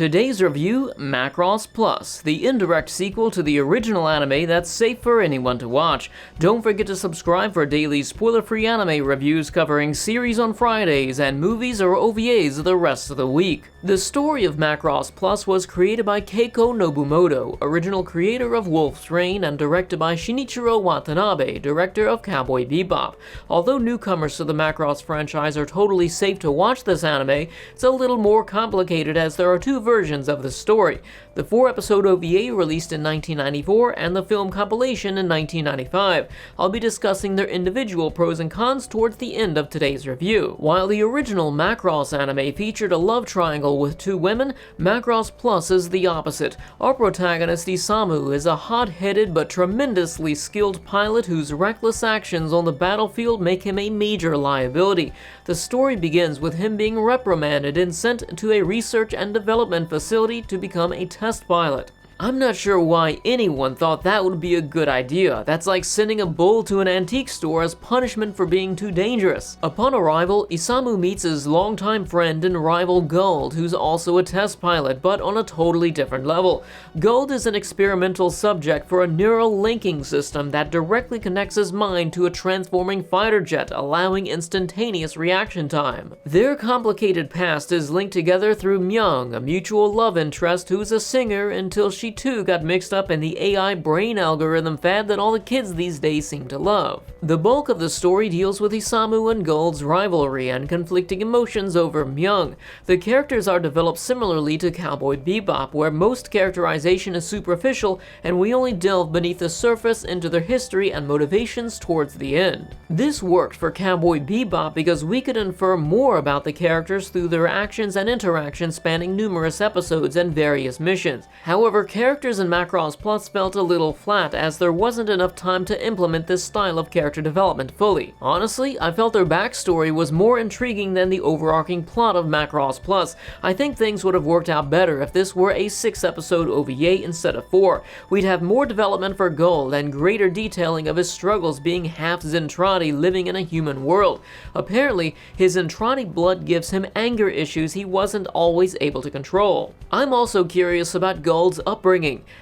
Today's review, Macross Plus, the indirect sequel to the original anime that's safe for anyone to watch. Don't forget to subscribe for daily spoiler-free anime reviews covering series on Fridays and movies or OVAs the rest of the week. The story of Macross Plus was created by Keiko Nobumoto, original creator of Wolf's Rain, and directed by Shinichiro Watanabe, director of Cowboy Bebop. Although newcomers to the Macross franchise are totally safe to watch this anime, it's a little more complicated as there are two versions of the story. The 4-episode OVA released in 1994 and the film compilation in 1995. I'll be discussing their individual pros and cons towards the end of today's review. While the original Macross anime featured a love triangle with two women, Macross Plus is the opposite. Our protagonist Isamu is a hot-headed but tremendously skilled pilot whose reckless actions on the battlefield make him a major liability. The story begins with him being reprimanded and sent to a research and development facility to become a test pilot. I'm not sure why anyone thought that would be a good idea. That's like sending a bull to an antique store as punishment for being too dangerous. Upon arrival, Isamu meets his longtime friend and rival Gold, who's also a test pilot, but on a totally different level. Gold is an experimental subject for a neural linking system that directly connects his mind to a transforming fighter jet, allowing instantaneous reaction time. Their complicated past is linked together through Myung, a mutual love interest who's a singer until she too got mixed up in the AI brain algorithm fad that all the kids these days seem to love. The bulk of the story deals with Isamu and Gold's rivalry and conflicting emotions over Myung. The characters are developed similarly to Cowboy Bebop, where most characterization is superficial and we only delve beneath the surface into their history and motivations towards the end. This worked for Cowboy Bebop because we could infer more about the characters through their actions and interactions spanning numerous episodes and various missions. However, characters in Macross Plus felt a little flat as there wasn't enough time to implement this style of character development fully. Honestly, I felt their backstory was more intriguing than the overarching plot of Macross Plus. I think things would have worked out better if this were a 6-episode OVA instead of 4. We'd have more development for Gold and greater detailing of his struggles being half Zentradi living in a human world. Apparently, his Zentradi blood gives him anger issues he wasn't always able to control. I'm also curious about Gold's upbringing.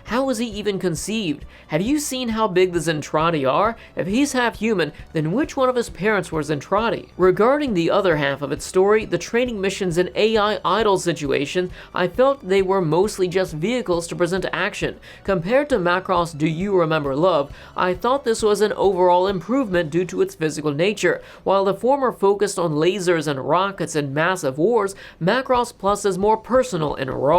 How was he even conceived? Have you seen how big the Zentradi are? If he's half human, then which one of his parents were Zentradi? Regarding the other half of its story, the training missions and AI idol situation, I felt they were mostly just vehicles to present action. Compared to Macross Do You Remember Love, I thought this was an overall improvement due to its physical nature. While the former focused on lasers and rockets and massive wars, Macross Plus is more personal and raw.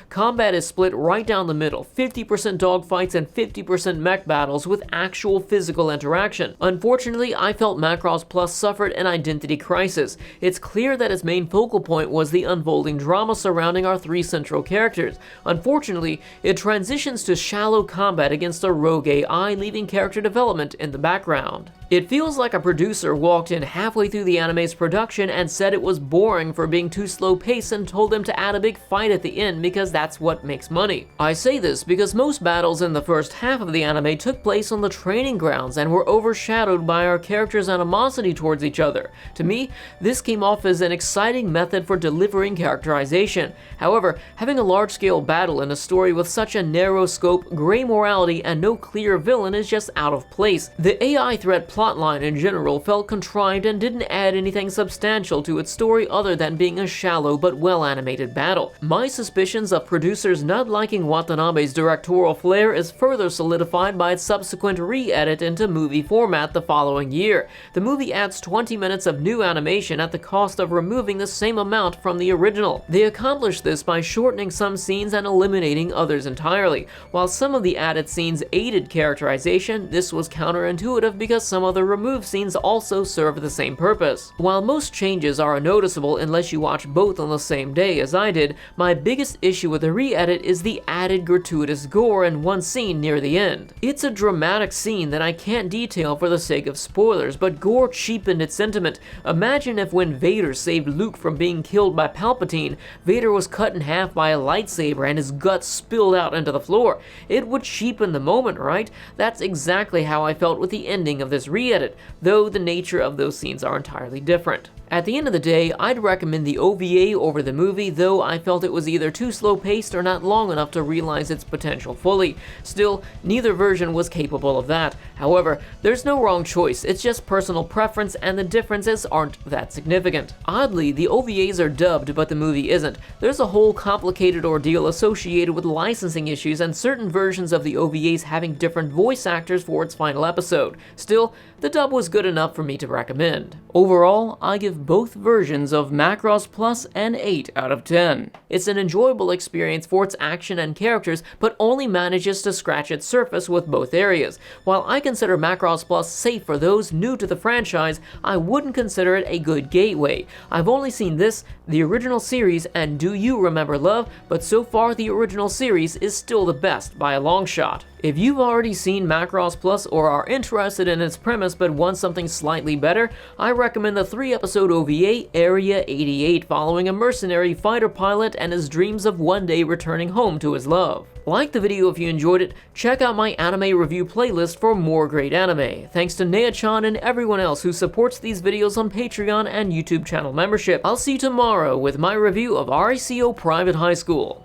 Combat is split right down the middle, 50% dogfights and 50% mech battles with actual physical interaction. Unfortunately, I felt Macross Plus suffered an identity crisis. It's clear that its main focal point was the unfolding drama surrounding our three central characters. Unfortunately, it transitions to shallow combat against a rogue AI, leaving character development in the background. It feels like a producer walked in halfway through the anime's production and said it was boring for being too slow-paced and told them to add a big fight at the end because that's what makes money. I say this because most battles in the first half of the anime took place on the training grounds and were overshadowed by our characters' animosity towards each other. To me, this came off as an exciting method for delivering characterization. However, having a large-scale battle in a story with such a narrow scope, gray morality, and no clear villain is just out of place. The AI threat plotline in general felt contrived and didn't add anything substantial to its story other than being a shallow but well-animated battle. My suspicions of producers not liking Watanabe's directorial flair is further solidified by its subsequent re-edit into movie format the following year. The movie adds 20 minutes of new animation at the cost of removing the same amount from the original. They accomplished this by shortening some scenes and eliminating others entirely. While some of the added scenes aided characterization, this was counterintuitive because some of the removed scenes also serve the same purpose. While most changes are unnoticeable unless you watch both on the same day as I did, my biggest issue with the re-edit is the added gratuitous gore in one scene near the end. It's a dramatic scene that I can't detail for the sake of spoilers, but Gore cheapened its sentiment. Imagine if when Vader saved Luke from being killed by Palpatine, Vader was cut in half by a lightsaber and his guts spilled out into the floor. It would cheapen the moment, right? That's exactly how I felt with the ending of this re re-edit, though the nature of those scenes are entirely different. At the end of the day, I'd recommend the OVA over the movie, though I felt it was either too slow-paced or not long enough to realize its potential fully. Still, neither version was capable of that. However, there's no wrong choice, it's just personal preference and the differences aren't that significant. Oddly, the OVAs are dubbed, but the movie isn't. There's a whole complicated ordeal associated with licensing issues and certain versions of the OVAs having different voice actors for its final episode. Still, the dub was good enough for me to recommend. Overall, I give both versions of Macross Plus an 8 out of 10. It's an enjoyable experience for its action and characters, but only manages to scratch its surface with both areas. While I consider Macross Plus safe for those new to the franchise, I wouldn't consider it a good gateway. I've only seen this, the original series, and Do You Remember Love, but so far the original series is still the best by a long shot. If you've already seen Macross Plus or are interested in its premise but want something slightly better, I recommend the 3-episode OVA Area 88 following a mercenary fighter pilot and his dreams of one day returning home to his love. Like the video if you enjoyed it, check out my anime review playlist for more great anime. Thanks to Nea-chan and everyone else who supports these videos on Patreon and YouTube channel membership. I'll see you tomorrow with my review of RACO Private High School.